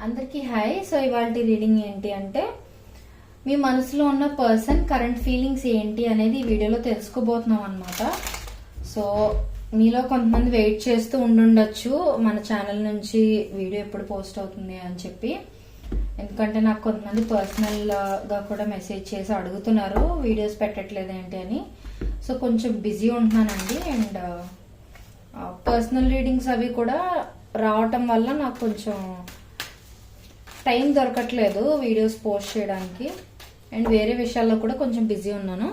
అందరికీ hi. So ఇవాళ reading ఏంటి అంటే మీ మనసులో ఉన్న పర్సన్ కరెంట్ ఫీలింగ్స్ ఏంటి అనేది ఈ వీడియోలో తెలుసుకోబోతున్నాం అనమాట. సో మీలో కొంతమంది వెయిట్ చేస్తూ ఉండుండొచ్చు మన ఛానల్ నుంచి వీడియో ఎప్పుడు పోస్ట్ అవుతుంది అని చెప్పి. ఎందుకంటే నాకు కొంతమంది పర్సనల్ గా కూడా మెసేజ్ చేసి అడుగుతున్నారు వీడియోస్ పెట్టట్లేదు ఏంటి అని. సో కొంచెం బిజీ ఉంటున్నానండి. అండ్ పర్సనల్ రీడింగ్స్ అవి కూడా రావటం వల్ల నాకు కొంచెం టైం దొరకట్లేదు వీడియోస్ పోస్ట్ చేయడానికి. అండ్ వేరే విషయాల్లో కూడా కొంచెం బిజీ ఉన్నాను.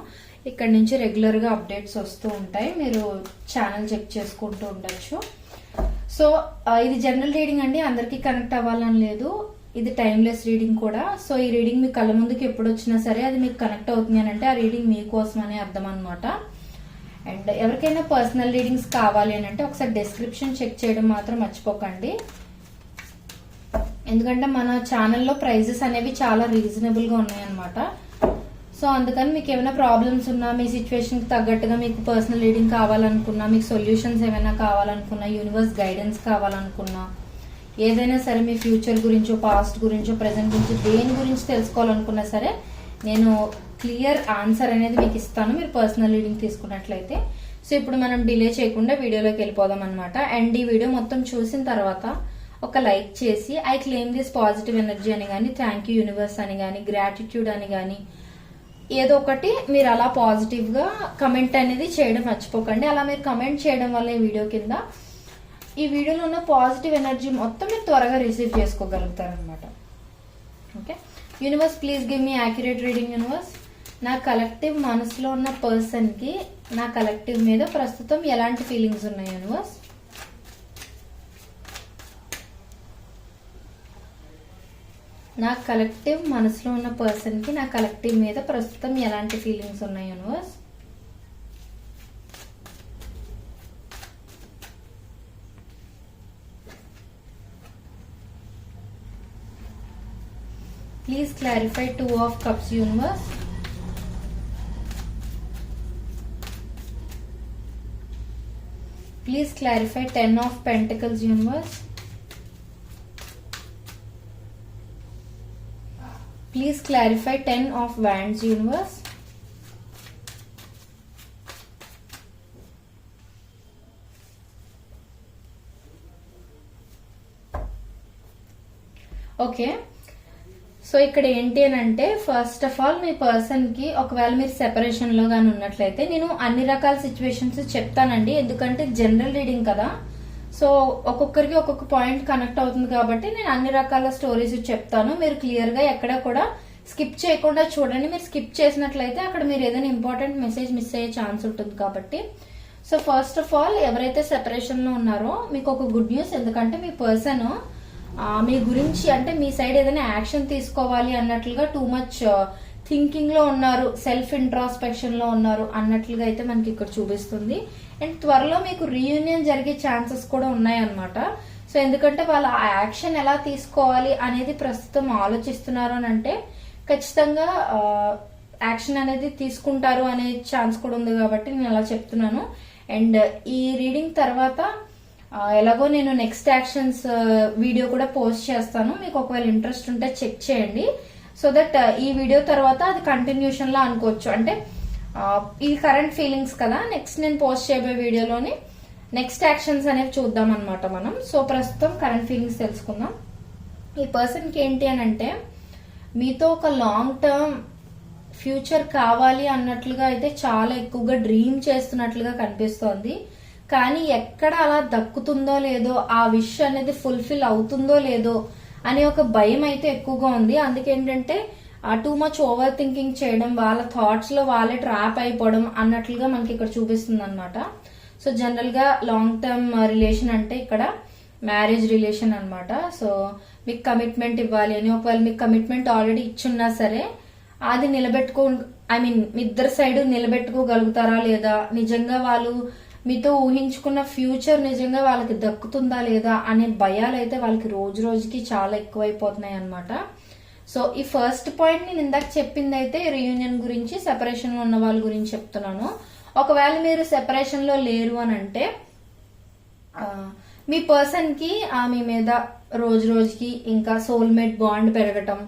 ఇక్కడ నుంచి రెగ్యులర్గా అప్డేట్స్ వస్తూ ఉంటాయి, మీరు ఛానల్ చెక్ చేసుకుంటూ ఉండొచ్చు. సో ఇది జనరల్ రీడింగ్ అండి, అందరికీ కనెక్ట్ అవ్వాలని లేదు. ఇది టైమ్లెస్ రీడింగ్ కూడా. సో ఈ రీడింగ్ మీ కళ్ళ ముందుకు ఎప్పుడు వచ్చినా సరే అది మీకు కనెక్ట్ అవుతుంది అని అంటే ఆ రీడింగ్ మీకోసం అనే అర్థం అనమాట. అండ్ ఎవరికైనా పర్సనల్ రీడింగ్స్ కావాలి అని అంటే ఒకసారి డిస్క్రిప్షన్ చెక్ చేయడం మాత్రం మర్చిపోకండి. ఎందుకంటే మన ఛానల్లో ప్రైజెస్ అనేవి చాలా రీజనబుల్ గా ఉన్నాయన్నమాట. సో అందుకని మీకు ఏమైనా ప్రాబ్లమ్స్ ఉన్నా, మీ సిచ్యువేషన్ కి తగ్గట్టుగా మీకు పర్సనల్ రీడింగ్ కావాలనుకున్నా, మీకు సొల్యూషన్స్ ఏమైనా కావాలనుకున్నా, యూనివర్స్ గైడెన్స్ కావాలనుకున్నా, ఏదైనా సరే మీ ఫ్యూచర్ గురించో, పాస్ట్ గురించో, ప్రెసెంట్ గురించి, దేని గురించి తెలుసుకోవాలనుకున్నా సరే నేను క్లియర్ ఆన్సర్ అనేది మీకు ఇస్తాను మీరు పర్సనల్ రీడింగ్ తీసుకున్నట్లయితే. సో ఇప్పుడు మనం డిలే చేయకుండా వీడియోలోకి వెళ్ళిపోదాం అనమాట. అండ్ ఈ వీడియో మొత్తం చూసిన తర్వాత ఒక లైక్ చేసి I claim this positive energy అని కానీ, థ్యాంక్ యూ యూనివర్స్ అని కానీ, గ్రాటిట్యూడ్ అని కానీ ఏదో ఒకటి మీరు అలా పాజిటివ్ గా కమెంట్ అనేది చేయడం మర్చిపోకండి. అలా మీరు కమెంట్ చేయడం వల్ల ఈ వీడియోలో ఉన్న పాజిటివ్ ఎనర్జీ మొత్తం మీరు త్వరగా రిసీవ్ చేసుకోగలుగుతారు అనమాట. Okay, universe please give me accurate reading. Universe, నా కలెక్టివ్ మనసులో ఉన్న పర్సన్ కి నా కలెక్టివ్ మీద ప్రస్తుతం ఎలాంటి ఫీలింగ్స్ ఉన్నాయి యూనివర్స్? నా కలెక్టివ్ మనసులో ఉన్న పర్సన్ కి నా కలెక్టివ్ మీద ప్రస్తుతం ఎలాంటి ఫీలింగ్స్ ఉన్నాయి universe? Please clarify 2 of Cups universe. Please clarify 10 of Pentacles universe. Please clarify 10 of Wands universe. Okay, so ఇక్కడ ఏంటి అని అంటే first of all me person కి ఒకవేళ మీరు సెపరేషన్ లో గాని ఉన్నట్లయితే నేను అన్ని రకాల సిచ్యువేషన్స్ చెప్తానండి. ఎందుకంటే జనరల్ రీడింగ్ కదా, సో ఒక్కొక్కరికి ఒక్కొక్క పాయింట్ కనెక్ట్ అవుతుంది కాబట్టి నేను అన్ని రకాల స్టోరీస్ చెప్తాను. మీరు క్లియర్ గా ఎక్కడ కూడా స్కిప్ చేయకుండా చూడండి. మీరు స్కిప్ చేసినట్లయితే అక్కడ మీరు ఏదైనా ఇంపార్టెంట్ మెసేజ్ మిస్ అయ్యే ఛాన్స్ ఉంటుంది కాబట్టి. సో ఫస్ట్ ఆఫ్ ఆల్ ఎవరైతే సెపరేషన్ లో ఉన్నారో మీకు ఒక గుడ్ న్యూస్. ఎందుకంటే మీ పర్సన్ మీ గురించి అంటే మీ సైడ్ ఏదైనా యాక్షన్ తీసుకోవాలి అన్నట్లుగా టూ మచ్ థింకింగ్ లో ఉన్నారు, సెల్ఫ్ ఇంట్రాస్పెక్షన్ లో ఉన్నారు అన్నట్లుగా అయితే మనకి ఇక్కడ చూపిస్తుంది. అండ్ త్వరలో మీకు రీయూనియన్ జరిగే ఛాన్సెస్ కూడా ఉన్నాయన్నమాట. సో ఎందుకంటే వాళ్ళు ఆ యాక్షన్ ఎలా తీసుకోవాలి అనేది ప్రస్తుతం ఆలోచిస్తున్నారు అని అంటే ఖచ్చితంగా యాక్షన్ అనేది తీసుకుంటారు అనే ఛాన్స్ కూడా ఉంది కాబట్టి నేను అలా చెప్తున్నాను. అండ్ ఈ రీడింగ్ తర్వాత ఎలాగో నేను నెక్స్ట్ యాక్షన్స్ వీడియో కూడా పోస్ట్ చేస్తాను. మీకు ఒకవేళ ఇంట్రెస్ట్ ఉంటే చెక్ చేయండి. సో దట్ ఈ వీడియో తర్వాత అది కంటిన్యూషన్ లా అనుకోవచ్చు. అంటే ఇది కరెంట్ ఫీలింగ్స్ కదా, నెక్స్ట్ నేను పోస్ట్ చేయబోయే వీడియోలోని నెక్స్ట్ యాక్షన్స్ అనేవి చూద్దాం అనమాట మనం. సో ప్రస్తుతం కరెంట్ ఫీలింగ్స్ తెలుసుకుందాం. ఈ పర్సన్ కి ఏంటి అని అంటే మీతో ఒక లాంగ్ టర్మ్ ఫ్యూచర్ కావాలి అన్నట్లుగా అయితే చాలా ఎక్కువగా డ్రీమ్ చేస్తున్నట్లుగా కనిపిస్తోంది. కానీ ఎక్కడ అలా దక్కుతుందో లేదో, ఆ విష్ అనేది ఫుల్ఫిల్ అవుతుందో లేదో అనే ఒక భయం అయితే ఎక్కువగా ఉంది. అందుకేంటంటే టూ మచ్ ఓవర్ థింకింగ్ చేయడం, వాళ్ళ థాట్స్ లో వాళ్ళే ట్రాప్ అయిపోవడం అన్నట్లుగా మనకి ఇక్కడ చూపిస్తుంది అనమాట. సో జనరల్ గా లాంగ్ టర్మ్ రిలేషన్ అంటే ఇక్కడ మ్యారేజ్ రిలేషన్ అనమాట. సో మీకు కమిట్మెంట్ ఇవ్వాలి అని, ఒకవేళ మీకు కమిట్మెంట్ ఆల్రెడీ ఇచ్చున్నా సరే అది మీ ఇద్దరు సైడ్ నిలబెట్టుకోగలుగుతారా లేదా, నిజంగా వాళ్ళు మీతో ఊహించుకున్న ఫ్యూచర్ నిజంగా వాళ్ళకి దక్కుతుందా లేదా అనే భయాలు అయితే వాళ్ళకి రోజు రోజుకి చాలా ఎక్కువైపోతున్నాయి అనమాట. సో ఈ ఫస్ట్ పాయింట్ నేను ఇందాక చెప్పింది అయితే రీయూనియన్ గురించి, సెపరేషన్ లో ఉన్న వాళ్ళ గురించి చెప్తున్నాను. ఒకవేళ మీరు సెపరేషన్ లో లేరు అని అంటే మీ పర్సన్ కి మీ మీద రోజు రోజుకి ఇంకా సోల్మేట్ బాండ్ పెరగటం,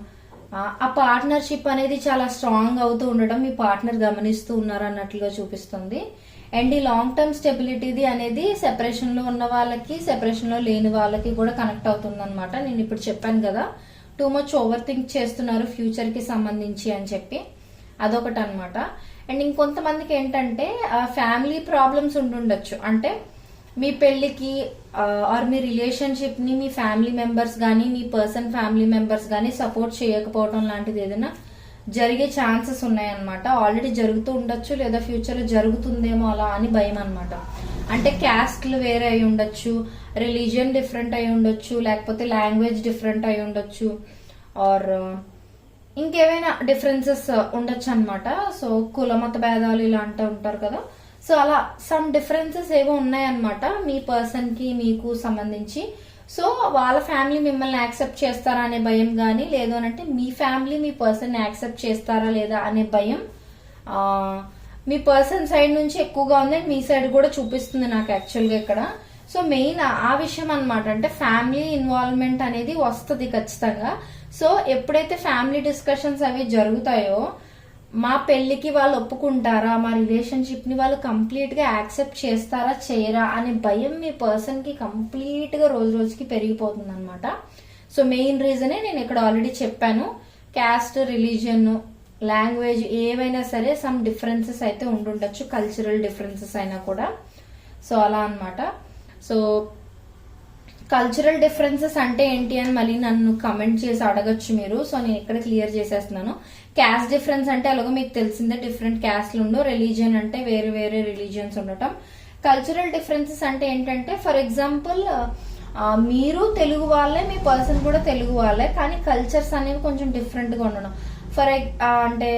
ఆ పార్ట్నర్షిప్ అనేది చాలా స్ట్రాంగ్ అవుతూ ఉండటం మీ పార్ట్నర్ గమనిస్తూ ఉన్నారు అన్నట్లుగా చూపిస్తుంది. అండ్ ఈ లాంగ్ టర్మ్ స్టెబిలిటీది అనేది సెపరేషన్ లో ఉన్న వాళ్ళకి, సెపరేషన్ లో లేని వాళ్ళకి కూడా కనెక్ట్ అవుతుంది అనమాట. నేను ఇప్పుడు చెప్పాను కదా, టూ మచ్ ఓవర్ థింక్ చేస్తున్నారు ఫ్యూచర్ కి సంబంధించి అని చెప్పి, అదొకటి అనమాట. అండ్ ఇంకొంతమందికి ఏంటంటే ఫ్యామిలీ ప్రాబ్లమ్స్ ఉండుండొచ్చు. అంటే మీ పెళ్లికి ఆర్ మీ రిలేషన్షిప్ ని మీ ఫ్యామిలీ మెంబర్స్ గానీ, మీ పర్సన్ ఫ్యామిలీ మెంబర్స్ గానీ సపోర్ట్ చేయకపోవడం లాంటిది ఏదైనా జరిగే ఛాన్సెస్ ఉన్నాయన్నమాట. ఆల్రెడీ జరుగుతూ ఉండొచ్చు, లేదా ఫ్యూచర్ లో జరుగుతుందేమో అలా అని భయం అనమాట. అంటే క్యాస్ట్లు వేరే అయి ఉండొచ్చు, రిలీజియన్ డిఫరెంట్ అయి ఉండొచ్చు, లేకపోతే లాంగ్వేజ్ డిఫరెంట్ అయి ఉండొచ్చు, ఆర్ ఇంకేమైనా డిఫరెన్సెస్ ఉండొచ్చు అనమాట. సో కుల మత భేదాలు ఇలా అంటూ ఉంటారు కదా, సో అలా సమ్ డిఫరెన్సెస్ ఏవో ఉన్నాయన్నమాట మీ పర్సన్ కి మీకు సంబంధించి. సో వాళ్ళ ఫ్యామిలీ మిమ్మల్ని యాక్సెప్ట్ చేస్తారా అనే భయం గానీ, లేదు అంటే మీ ఫ్యామిలీ మీ పర్సన్ యాక్సెప్ట్ చేస్తారా లేదా అనే భయం మీ పర్సన్ సైడ్ నుంచి ఎక్కువగా ఉంది. మీ సైడ్ కూడా చూపిస్తుంది నాకు యాక్చువల్ గా ఇక్కడ. సో మెయిన్ ఆ విషయం అనమాట. అంటే ఫ్యామిలీ ఇన్వాల్వ్మెంట్ అనేది వస్తుంది ఖచ్చితంగా. సో ఎప్పుడైతే ఫ్యామిలీ డిస్కషన్స్ అవి జరుగుతాయో, మా పెళ్లికి వాళ్ళు ఒప్పుకుంటారా, మా రిలేషన్షిప్ ని వాళ్ళు కంప్లీట్ గా యాక్సెప్ట్ చేస్తారా చేయరా అనే భయం మీ పర్సన్ కి కంప్లీట్ గా రోజు రోజుకి పెరిగిపోతుంది అనమాట. సో మెయిన్ రీజనే నేను ఇక్కడ ఆల్రెడీ చెప్పాను. క్యాస్ట్, రిలీజియన్, లాంగ్వేజ్ ఏవైనా సరే సమ్ డిఫరెన్సెస్ అయితే ఉండుండొచ్చు, కల్చరల్ డిఫరెన్సెస్ అయినా కూడా. సో అలా అనమాట. సో కల్చరల్ డిఫరెన్సెస్ అంటే ఏంటి అని మళ్ళీ నన్ను కమెంట్ చేసి అడగచ్చు మీరు. సో నేను ఇక్కడ క్లియర్ చేసేస్తున్నాను. క్యాస్ట్ డిఫరెన్స్ అంటే అలాగో మీకు తెలిసిందే, డిఫరెంట్ క్యాస్ట్లు ఉండవు. రిలీజియన్ అంటే వేరే వేరే రిలీజియన్స్ ఉండటం. కల్చరల్ డిఫరెన్సెస్ అంటే ఏంటంటే, ఫర్ ఎగ్జాంపుల్ మీరు తెలుగు వాళ్ళే, మీ పర్సన్ కూడా తెలుగు వాళ్ళే, కానీ కల్చర్స్ అనేవి కొంచెం డిఫరెంట్ గా ఉండడం. అంటే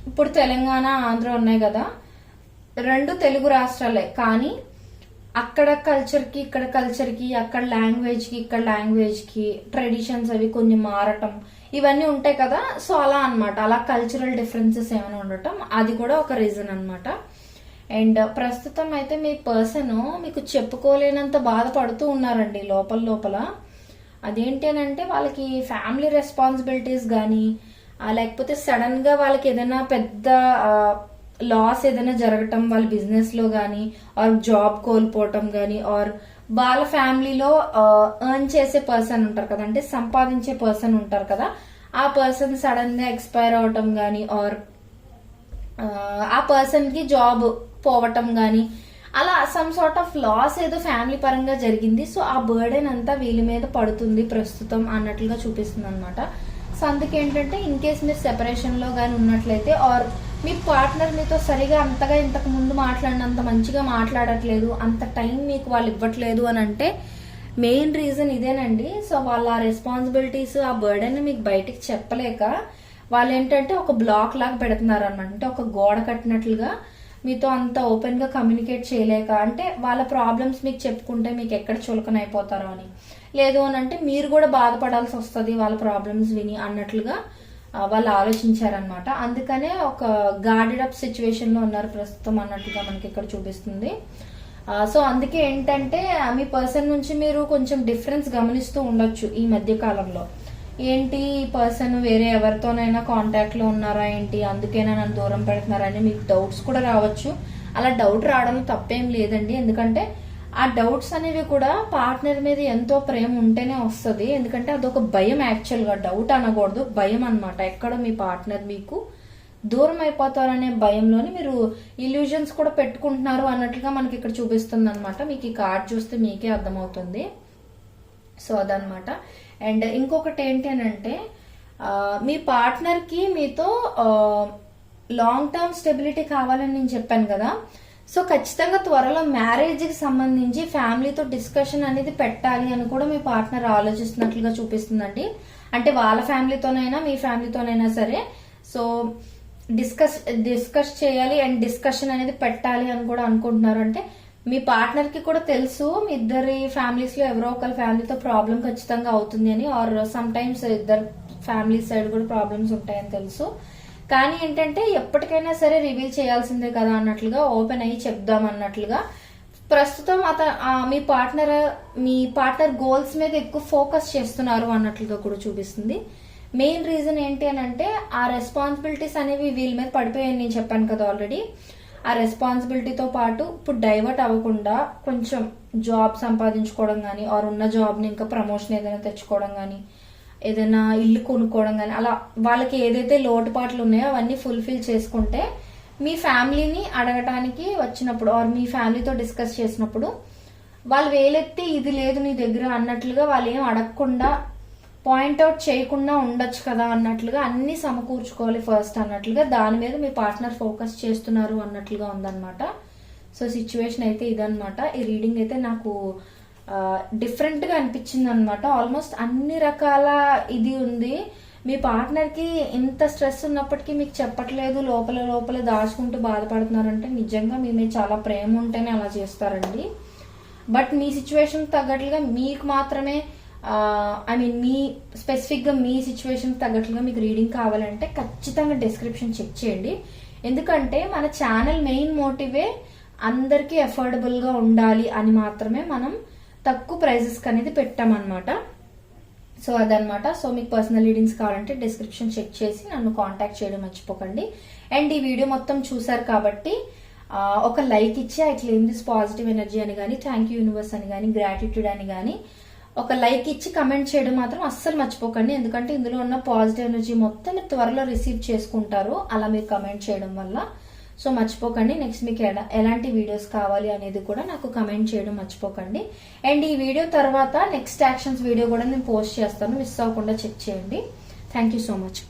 ఇప్పుడు తెలంగాణ, ఆంధ్ర ఉన్నాయి కదా, రెండు తెలుగు రాష్ట్రాలే, కానీ అక్కడ కల్చర్ కి ఇక్కడ కల్చర్ కి, అక్కడ లాంగ్వేజ్ కి ఇక్కడ లాంగ్వేజ్ కి ట్రెడిషన్స్ అవి కొన్ని మారటం, ఇవన్నీ ఉంటాయి కదా. సో అలా అన్నమాట. అలా కల్చరల్ డిఫరెన్సెస్ ఏమైనా ఉండటం, అది కూడా ఒక రీజన్ అన్నమాట. అండ్ ప్రస్తుతం అయితే మీ పర్సన్ మీకు చెప్పుకోలేనంత బాధపడుతూ ఉన్నారండి లోపల లోపల. అదేంటి అని అంటే, వాళ్ళకి ఫ్యామిలీ రెస్పాన్సిబిలిటీస్ గానీ, లేకపోతే సడన్ గా వాళ్ళకి ఏదైనా పెద్ద లాస్ ఏదైనా జరగటం వాళ్ళ బిజినెస్ లో గానీ, ఆర్ జాబ్ కోల్పోవటం గానీ, ఆర్ వాళ్ళ ఫ్యామిలీలో ఎర్న్ చేసే పర్సన్ ఉంటారు కదా, అంటే సంపాదించే పర్సన్ ఉంటారు కదా, ఆ పర్సన్ సడన్ గా ఎక్స్పైర్ అవటం గానీ, ఆర్ ఆ పర్సన్ కి జాబ్ పోవటం గానీ, అలా సమ్ సార్ట్ ఆఫ్ లాస్ ఏదో ఫ్యామిలీ పరంగా జరిగింది. సో ఆ బర్డెన్ అంతా వీళ్ళ మీద పడుతుంది ప్రస్తుతం అన్నట్లుగా చూపిస్తుంది అనమాట. సో అందుకేంటంటే, ఇన్ కేస్ మీరు సెపరేషన్ లో గానీ ఉన్నట్లయితే, ఆర్ మీ పార్ట్నర్ మీతో సరిగా అంతగా ఇంతకు ముందు మాట్లాడినంత మంచిగా మాట్లాడట్లేదు, అంత టైం మీకు వాళ్ళు ఇవ్వట్లేదు అని అంటే మెయిన్ రీజన్ ఇదేనండి. సో వాళ్ళ రెస్పాన్సిబిలిటీస్, ఆ బర్డెన్ మీకు బయటికి చెప్పలేక వాళ్ళు ఏంటంటే ఒక బ్లాక్ లాగా పెడుతున్నారు అనమాట. అంటే ఒక గోడ కట్టినట్లుగా మీతో అంత ఓపెన్ గా కమ్యూనికేట్ చేయలేక, అంటే వాళ్ళ ప్రాబ్లమ్స్ మీకు చెప్పుకుంటే మీకు ఎక్కడ చులకన అయిపోతారో అని, లేదు అని అంటే మీరు కూడా బాధపడాల్సి వస్తుంది వాళ్ళ ప్రాబ్లమ్స్ విని అన్నట్లుగా వాళ్ళు ఆలోచించారనమాట. అందుకనే ఒక గార్డెడ్ అప్ సిచ్యువేషన్ లో ఉన్నారు ప్రస్తుతం అన్నట్టుగా మనకి ఇక్కడ చూపిస్తుంది. సో అందుకే ఏంటంటే, మీ పర్సన్ నుంచి మీరు కొంచెం డిఫరెన్స్ గమనిస్తూ ఉండొచ్చు ఈ మధ్య కాలంలో. ఏంటి, ఈ పర్సన్ వేరే ఎవరితోనైనా కాంటాక్ట్ లో ఉన్నారా ఏంటి, అందుకేనా నన్ను దూరం పెడుతున్నారా అని మీకు డౌట్స్ కూడా రావచ్చు. అలా డౌట్ రావడంలో తప్పేం లేదండి. ఎందుకంటే ఆ డౌట్స్ అనేవి కూడా పార్ట్నర్ మీద ఎంతో ప్రేమ ఉంటేనే వస్తుంది. ఎందుకంటే అదొక భయం, యాక్చువల్ గా డౌట్ అనకూడదు, భయం అనమాట. ఎక్కడో మీ పార్ట్నర్ మీకు దూరం అయిపోతారనే భయంలోని మీరు ఇల్యూజన్స్ కూడా పెట్టుకుంటున్నారు అన్నట్లుగా మనకి ఇక్కడ చూపిస్తుంది అనమాట. మీకు ఈ కార్డ్ చూస్తే మీకే అర్థమవుతుంది. సో అదనమాట. అండ్ ఇంకొకటి ఏంటి అని అంటే, మీ పార్ట్నర్ కి మీతో లాంగ్ టర్మ్ స్టెబిలిటీ కావాలని నేను చెప్పాను కదా. సో ఖచ్చితంగా త్వరలో మ్యారేజ్ కి సంబంధించి ఫ్యామిలీతో డిస్కషన్ అనేది పెట్టాలి అని కూడా మీ పార్ట్నర్ ఆలోచిస్తున్నట్లుగా చూపిస్తుందండి. అంటే వాళ్ళ ఫ్యామిలీతోనైనా మీ ఫ్యామిలీతోనైనా సరే, సో డిస్కస్ చేయాలి అండ్ డిస్కషన్ అనేది పెట్టాలి అని కూడా అనుకుంటున్నారు. అంటే మీ పార్ట్నర్ కి కూడా తెలుసు మీ ఇద్దరి ఫ్యామిలీస్ లో ఎవరో ఒకరి ఫ్యామిలీతో ప్రాబ్లం ఖచ్చితంగా అవుతుంది అని, ఆర్ సమ్ టైమ్స్ ఇద్దరు ఫ్యామిలీ సైడ్ కూడా ప్రాబ్లమ్స్ ఉంటాయని తెలుసు. కానీ ఏంటంటే, ఎప్పటికైనా సరే రివీల్ చేయాల్సిందే కదా అన్నట్లుగా, ఓపెన్ అయ్యి చెప్దాం అన్నట్లుగా ప్రస్తుతం మీ పార్ట్నర్ గోల్స్ మీద ఎక్కువ ఫోకస్ చేస్తున్నారు అన్నట్లుగా కూడా చూపిస్తుంది. మెయిన్ రీజన్ ఏంటి అని అంటే ఆ రెస్పాన్సిబిలిటీస్ అనేవి వీళ్ళ మీద పడిపోయాయని నేను చెప్పాను కదా ఆల్రెడీ. ఆ రెస్పాన్సిబిలిటీతో పాటు ఇప్పుడు డైవర్ట్ అవ్వకుండా కొంచెం జాబ్ సంపాదించుకోవడం కానీ, ఆర్ ఉన్న జాబ్ని ఇంకా ప్రమోషన్ ఏదైనా తెచ్చుకోవడం కానీ, ఏదైనా ఇల్లు కొనుక్కోవడం కానీ, అలా వాళ్ళకి ఏదైతే లోటుపాట్లు ఉన్నాయో అవన్నీ ఫుల్ఫిల్ చేసుకుంటే మీ ఫ్యామిలీని అడగటానికి వచ్చినప్పుడు ఆర్ మీ ఫ్యామిలీతో డిస్కస్ చేసినప్పుడు వాళ్ళు వేలెత్తి ఇది లేదు నీ దగ్గర అన్నట్లుగా వాళ్ళు ఏం అడగకుండా పాయింట్అవుట్ చేయకుండా ఉండొచ్చు కదా అన్నట్లుగా అన్ని సమకూర్చుకోవాలి ఫస్ట్ అన్నట్లుగా దాని మీద మీ పార్ట్నర్ ఫోకస్ చేస్తున్నారు అన్నట్లుగా ఉందన్నమాట. సో సిచ్యువేషన్ అయితే ఇదన్నమాట. ఈ రీడింగ్ అయితే నాకు డిఫరెంట్ గా అనిపించింది అనమాట. ఆల్మోస్ట్ అన్ని రకాల ఇది ఉంది. మీ పార్ట్నర్ కి ఇంత స్ట్రెస్ ఉన్నప్పటికీ మీకు చెప్పట్లేదు, లోపల దాచుకుంటూ బాధపడుతున్నారంటే నిజంగా మీ మీద చాలా ప్రేమ ఉంటేనే అలా చేస్తారండి. బట్ మీ సిచ్యువేషన్ తగ్గట్లుగా మీకు మాత్రమే మీ స్పెసిఫిక్ గా మీ సిచ్యువేషన్ తగ్గట్లుగా మీకు రీడింగ్ కావాలంటే ఖచ్చితంగా డిస్క్రిప్షన్ చెక్ చేయండి. ఎందుకంటే మన ఛానల్ మెయిన్ మోటివే అందరికీ అఫోర్డబుల్ గా ఉండాలి అని మాత్రమే మనం తక్కువ ప్రైజెస్ అనేది పెట్టామన్నమాట. సో అదనమాట. సో మీకు పర్సనల్ రీడింగ్స్ కావాలంటే డిస్క్రిప్షన్ చెక్ చేసి నన్ను కాంటాక్ట్ చేయడం మర్చిపోకండి. అండ్ ఈ వీడియో మొత్తం చూసారు కాబట్టి ఒక లైక్ ఇచ్చి I claim this positive energy అని కానీ, థ్యాంక్ యూ యూనివర్స్ అని కానీ, గ్రాటిట్యూడ్ అని కానీ ఒక లైక్ ఇచ్చి కమెంట్ చేయడం మాత్రం అస్సలు మర్చిపోకండి. ఎందుకంటే ఇందులో ఉన్న పాజిటివ్ ఎనర్జీ మొత్తం మీరు త్వరలో రిసీవ్ చేసుకుంటారు అలా మీరు కమెంట్ చేయడం వల్ల. సో మర్చిపోకండి. నెక్స్ట్ మీకు ఎలాంటి వీడియోస్ కావాలి అనేది కూడా నాకు కమెంట్ చేయడం మర్చిపోకండి. అండ్ ఈ వీడియో తర్వాత నెక్స్ట్ యాక్షన్స్ వీడియో కూడా నేను పోస్ట్ చేస్తాను, మిస్ అవ్వకుండా చెక్ చేయండి. Thank you so much.